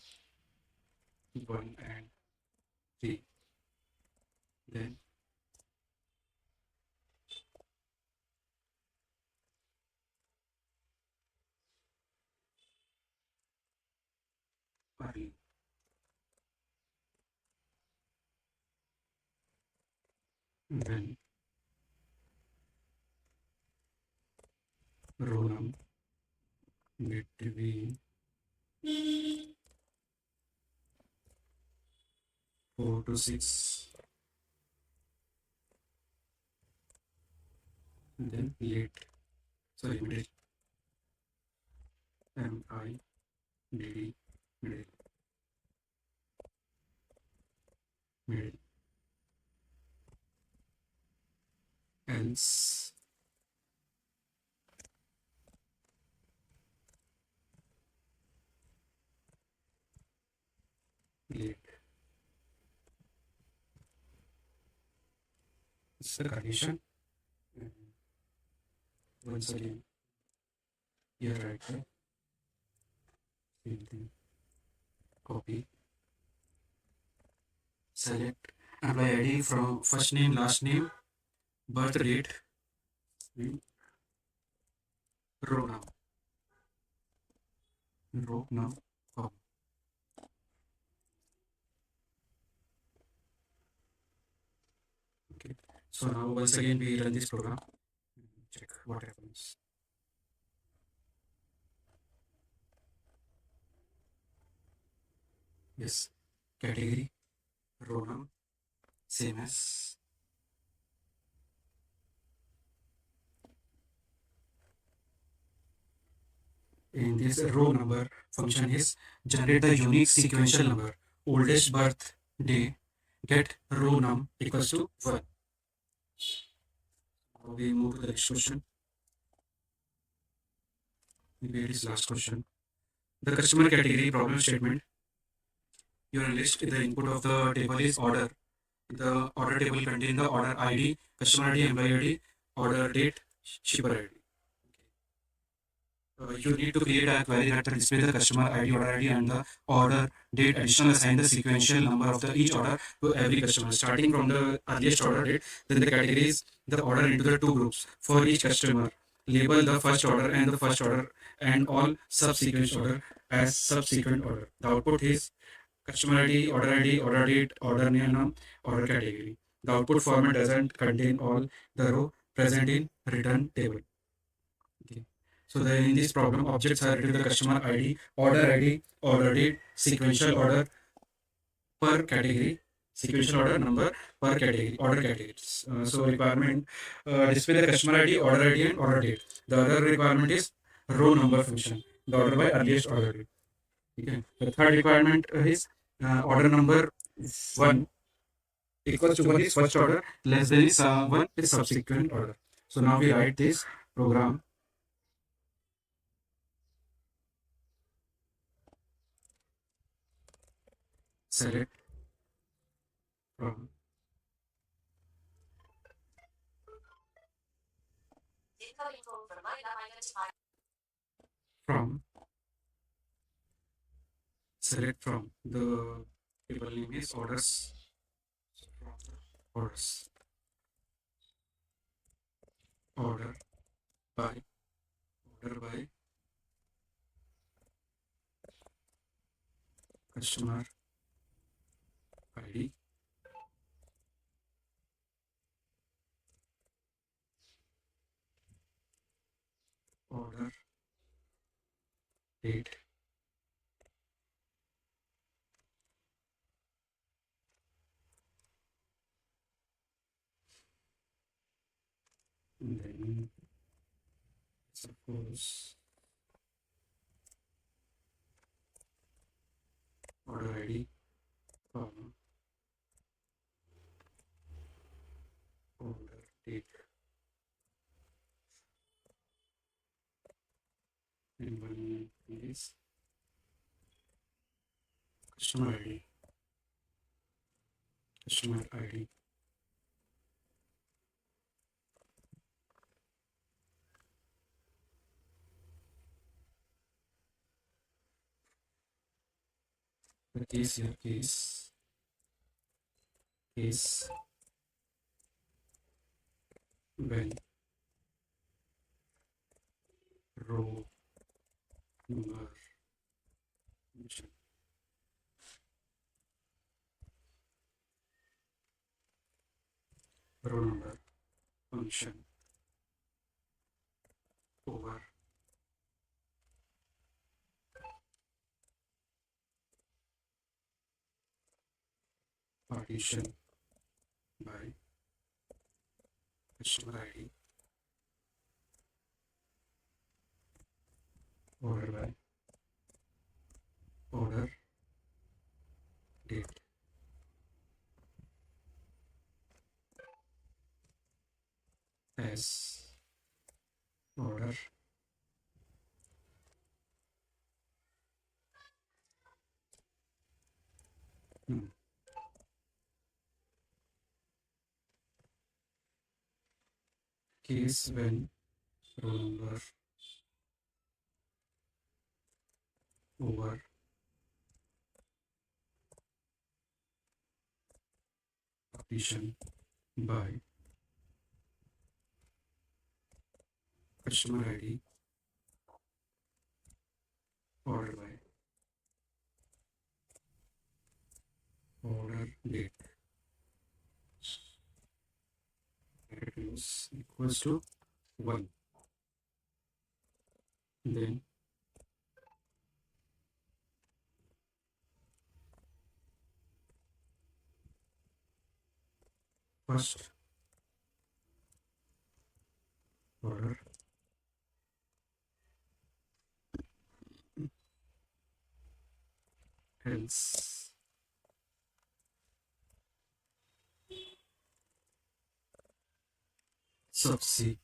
1 and 3, then early. When row num between 4 to 6, then late. Sorry, middle. MIDD, middle. Else late. This is the condition. Once again, here write the same thing. Copy. Select employee ID from first name, last name, birth date, and row now. Row now. Copy. Okay. So now once again we run this program. Check what happens. Yes. Category, row now, same as. In this row number function is generate the unique sequential number, oldest birth day, get row num equals to 1. Now we move to the next question. Maybe it is last question. The customer category problem statement. Your list, the input of the table is order. The order table contains the order ID, customer ID, employee ID, order date, shipper ID. You need to create a query that displays the customer ID, order ID, and the order date. Additional assign the sequential number of the each order to every customer, starting from the earliest order date. Then the categories the order into the two groups for each customer. Label the first order and the first order and all subsequent order as subsequent order. The output is customer ID, order date, order name, order category. The output format doesn't contain all the row present in return table. Okay. So in this problem, objects are written to the customer ID, order date, sequential order per category, sequential order number per category, order categories. So requirement display the customer ID, and order date. The other requirement is row number function, the order by earliest order date. Okay. The third requirement is order number 1 equals to 1 is first order, less than is 1 is subsequent order. So now we write this program. Select from from select from the table name is orders. So from the orders, order by order by customer ID, order date, and then Suppose order ID, comma, order date, and one is customer ID, customer ID. The case here, case when row number function, row number function over partition by customer ID order by order date as order no, case when row number over partition by customer ID order by order date is equals to 1. Then first order else subsequent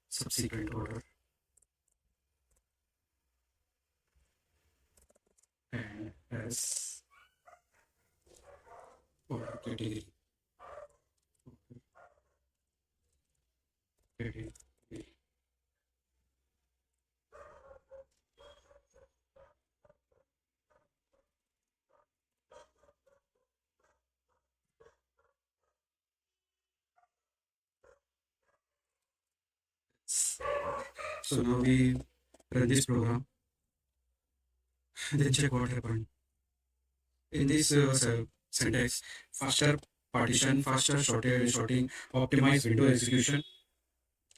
subsequent order and as order category. Category. So now we run this program, then check what happened. In this syntax, faster partition, faster sorting, optimize window execution.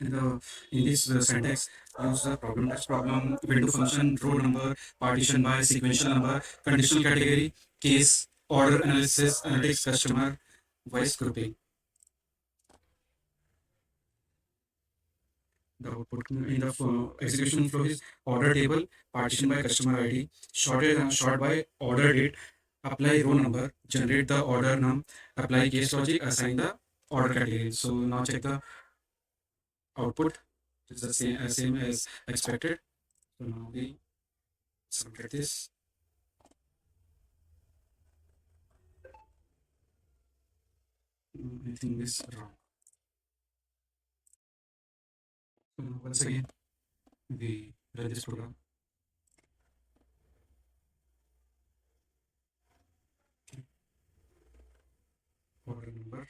In this syntax, use the problem text problem, window function, row number, partition by sequential number, conditional category, case, order analysis, analytics, customer, voice grouping. The output in the execution flow is order table, partition by customer ID, sort by order date, apply row number, generate the order num, apply case logic, assign the order category. So now check the output. It's the same as expected. So now we submit this. I think this is wrong. So now once again we run this program. Order number,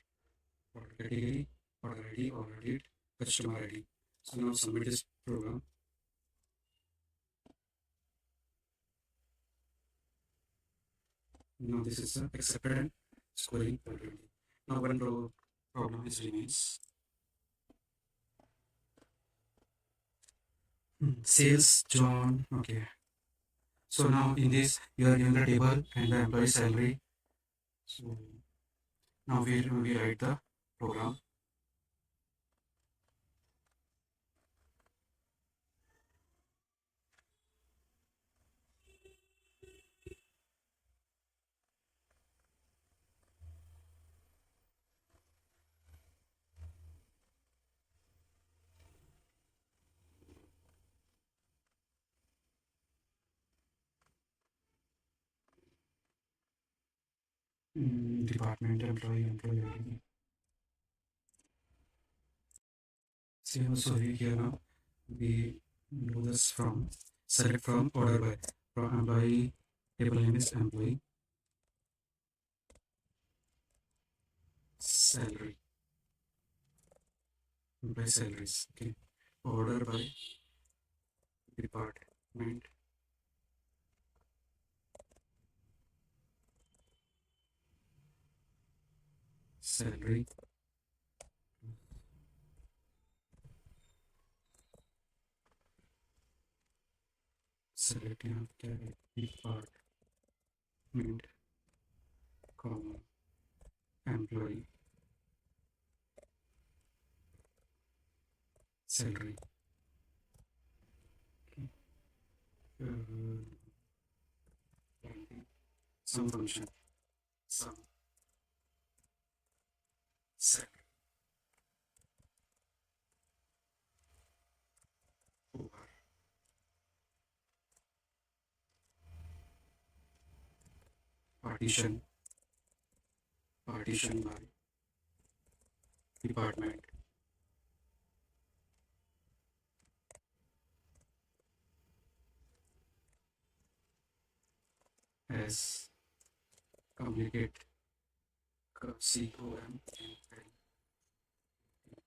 order category, order ID, order date, customer ID. So now submit this program. Now this is accepted and scoring 20. Now one problem is remains. Sales John. Okay. So now in this you are given the table and the employee salary. So Now we write the program. Department, employee ID. See also here now we do this from select from order by from employee table name is employee salary employee salaries. Okay, order by department salary select यहाँ क्या है department comma employee salary. Uh, some function some salary over partition by department as communicate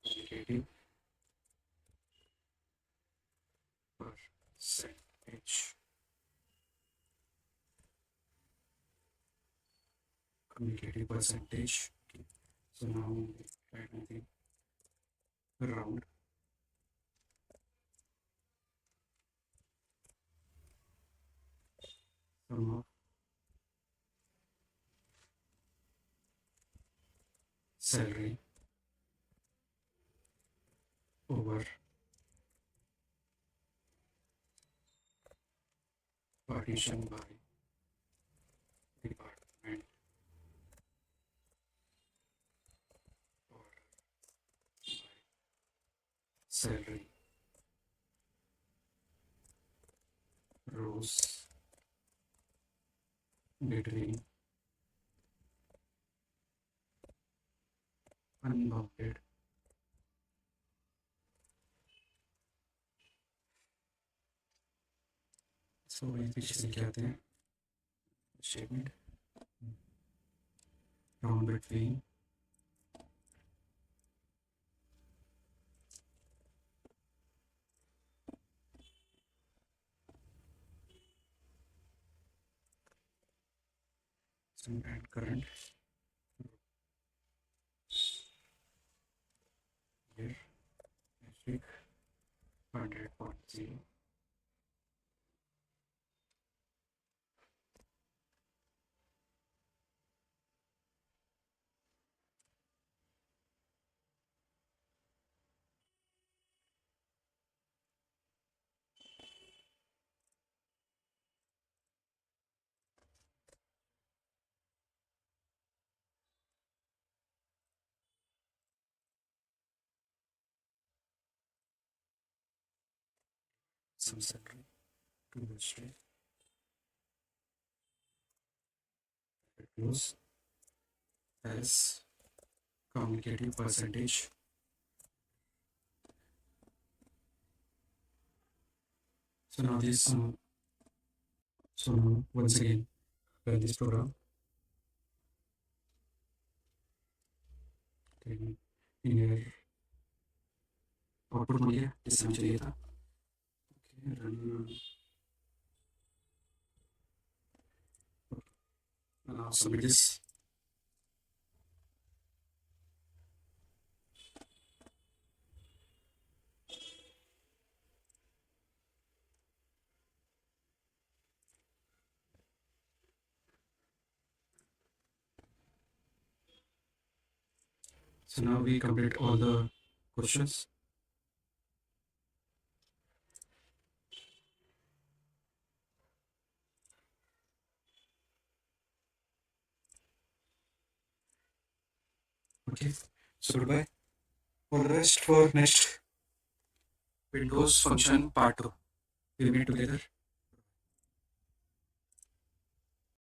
communicative percentage communicative percentage. Okay. So now we write anything round sum of salary over partition by department or salary rows between unbounded so ये पीछे से क्या आते हैं statement round between and current here asterisk 100.0 some salary to illustrate close as communicative percentage. So now this so now once again run this program then in your output मिल गया जैसे हमें चाहिए था. Okay, run now submit this. So now we complete all the questions. Okay, so goodbye. All the best for next Windows function part 2. We'll meet together.